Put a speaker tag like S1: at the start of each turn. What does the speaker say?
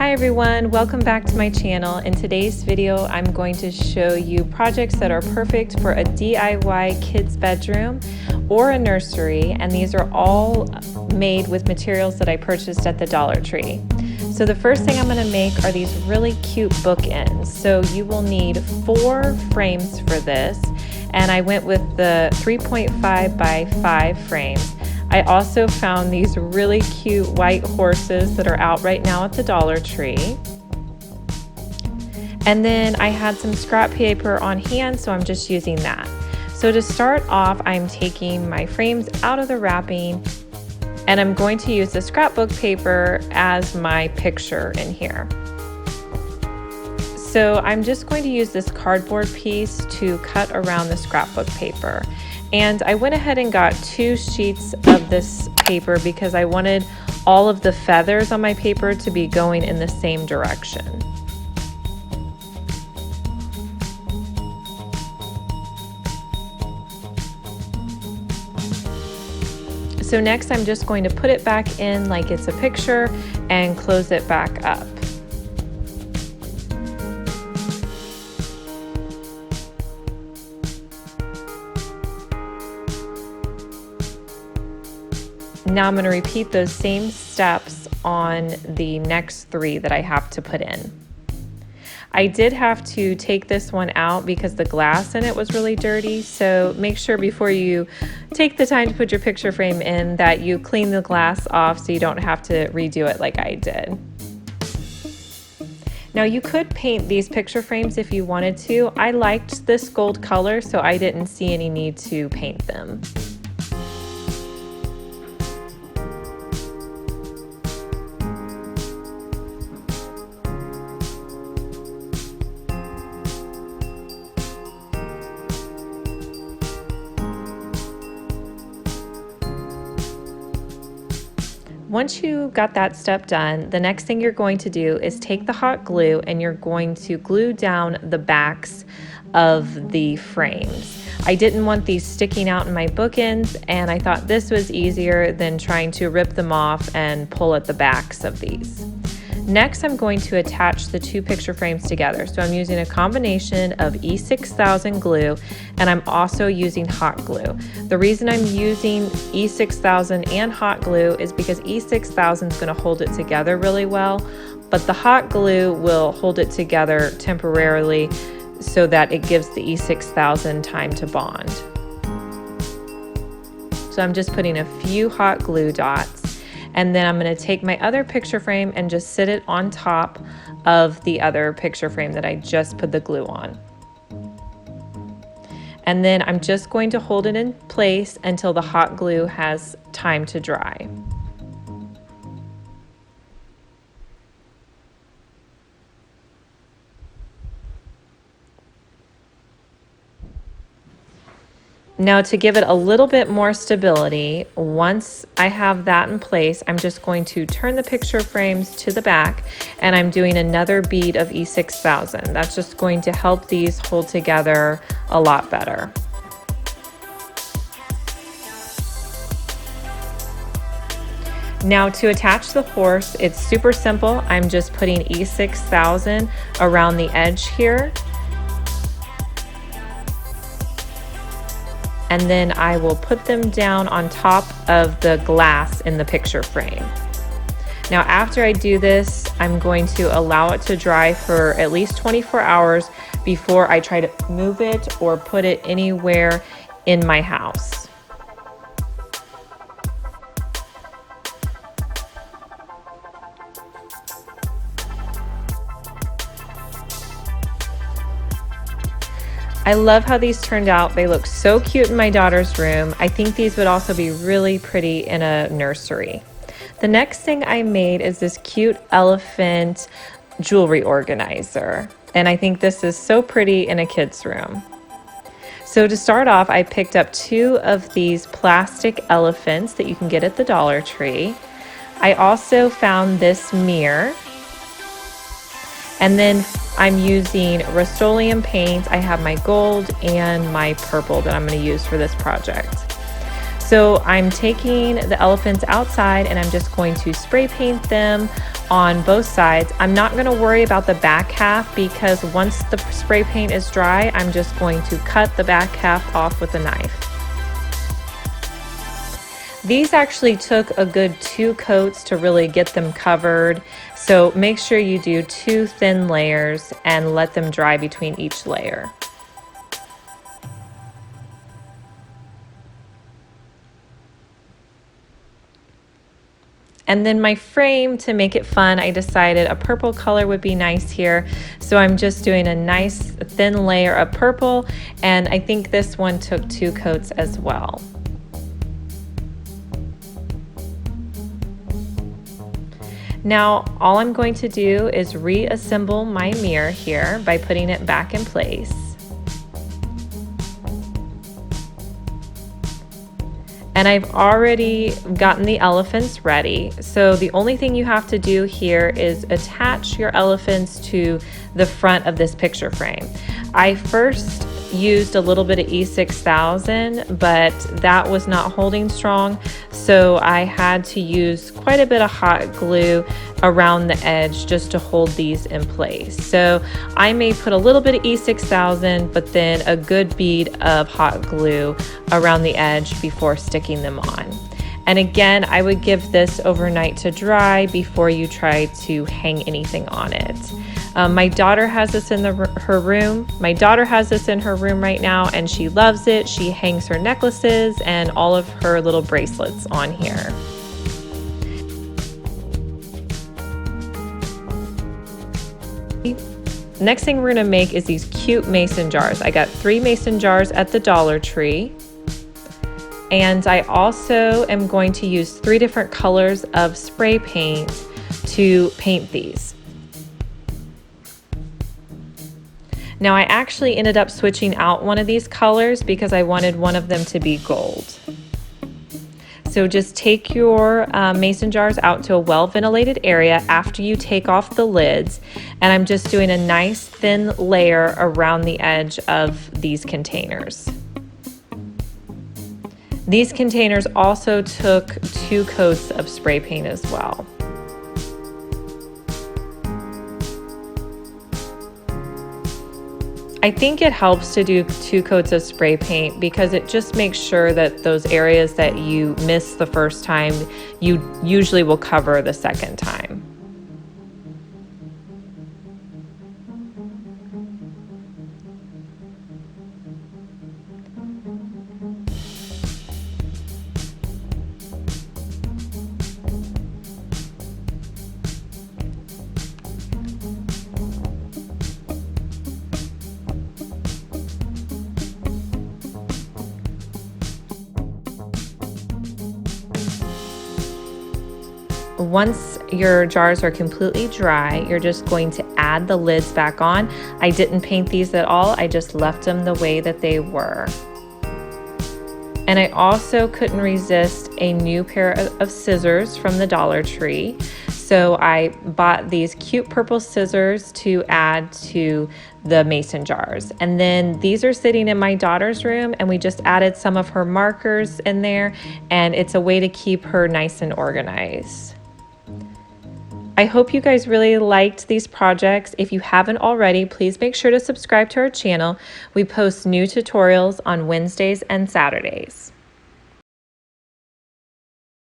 S1: Hi everyone, welcome back to my channel. In today's video, I'm going to show you projects that are perfect for a DIY kids bedroom or a nursery, and these are all made with materials that I purchased at the Dollar Tree. So the first thing I'm going to make are these really cute bookends. So you will need 4 frames for this, and I went with the 3.5 by 5 frames. I also found these really cute white horses that are out right now at the Dollar Tree. And then I had some scrap paper on hand, so I'm just using that. So to start off, I'm taking my frames out of the wrapping, and I'm going to use the scrapbook paper as my picture in here. So I'm just going to use this cardboard piece to cut around the scrapbook paper. And I went ahead and got 2 sheets of this paper because I wanted all of the feathers on my paper to be going in the same direction. So next I'm just going to put it back in like it's a picture and close it back up. Now I'm going to repeat those same steps on the next 3 that I have to put in. I did have to take this one out because the glass in it was really dirty, so make sure before you take the time to put your picture frame in that you clean the glass off so you don't have to redo it like I did. Now you could paint these picture frames if you wanted to. I liked this gold color, so I didn't see any need to paint them. Once you got that step done, the next thing you're going to do is take the hot glue and you're going to glue down the backs of the frames. I didn't want these sticking out in my bookends, and I thought this was easier than trying to rip them off and pull at the backs of these. Next, I'm going to attach the 2 picture frames together. So I'm using a combination of E6000 glue, and I'm also using hot glue. The reason I'm using E6000 and hot glue is because E6000 is going to hold it together really well, but the hot glue will hold it together temporarily so that it gives the E6000 time to bond. So I'm just putting a few hot glue dots. And then I'm going to take my other picture frame and just sit it on top of the other picture frame that I just put the glue on. And then I'm just going to hold it in place until the hot glue has time to dry. Now to give it a little bit more stability, once I have that in place, I'm just going to turn the picture frames to the back, and I'm doing another bead of E6000. That's just going to help these hold together a lot better. Now to attach the horse, it's super simple. I'm just putting E6000 around the edge here. And then I will put them down on top of the glass in the picture frame. Now after I do this, I'm going to allow it to dry for at least 24 hours before I try to move it or put it anywhere in my house. I love how these turned out. They look so cute in my daughter's room. I think these would also be really pretty in a nursery. The next thing I made is this cute elephant jewelry organizer. And I think this is so pretty in a kid's room. So to start off, I picked up 2 of these plastic elephants that you can get at the Dollar Tree. I also found this mirror. And then I'm using rustoleum paint. I have my gold and my purple that I'm going to use for this project. So I'm taking the elephants outside and I'm just going to spray paint them on both sides. I'm not going to worry about the back half because once the spray paint is dry, I'm just going to cut the back half off with a knife. These actually took a good 2 coats to really get them covered, so make sure you do 2 thin layers and let them dry between each layer. And then my frame, to make it fun, I decided a purple color would be nice here. So I'm just doing a nice thin layer of purple, and I think this one took 2 coats as well. Now, all I'm going to do is reassemble my mirror here by putting it back in place. And I've already gotten the elephants ready. So the only thing you have to do here is attach your elephants to the front of this picture frame. I first used a little bit of E6000, but that was not holding strong, so I had to use quite a bit of hot glue around the edge just to hold these in place. So I may put a little bit of E6000, but then a good bead of hot glue around the edge before sticking them on. And again, I would give this overnight to dry before you try to hang anything on it. My daughter has this in her room. My daughter has this in her room right now, and she loves it. She hangs her necklaces and all of her little bracelets on here. Next thing we're gonna make is these cute mason jars. I got 3 mason jars at the Dollar Tree. And I also am going to use 3 different colors of spray paint to paint these. Now I actually ended up switching out one of these colors because I wanted one of them to be gold. So just take your mason jars out to a well-ventilated area after you take off the lids, and I'm just doing a nice thin layer around the edge of these containers. These containers also took 2 coats of spray paint as well. I think it helps to do 2 coats of spray paint because it just makes sure that those areas that you missed the first time, you usually will cover the second time. Once your jars are completely dry, you're just going to add the lids back on. I didn't paint these at all, I just left them the way that they were. And I also couldn't resist a new pair of scissors from the Dollar Tree. So I bought these cute purple scissors to add to the mason jars. And then these are sitting in my daughter's room, and we just added some of her markers in there, and it's a way to keep her nice and organized. I hope you guys really liked these projects. If you haven't already, please make sure to subscribe to our channel. We post new tutorials on Wednesdays and Saturdays.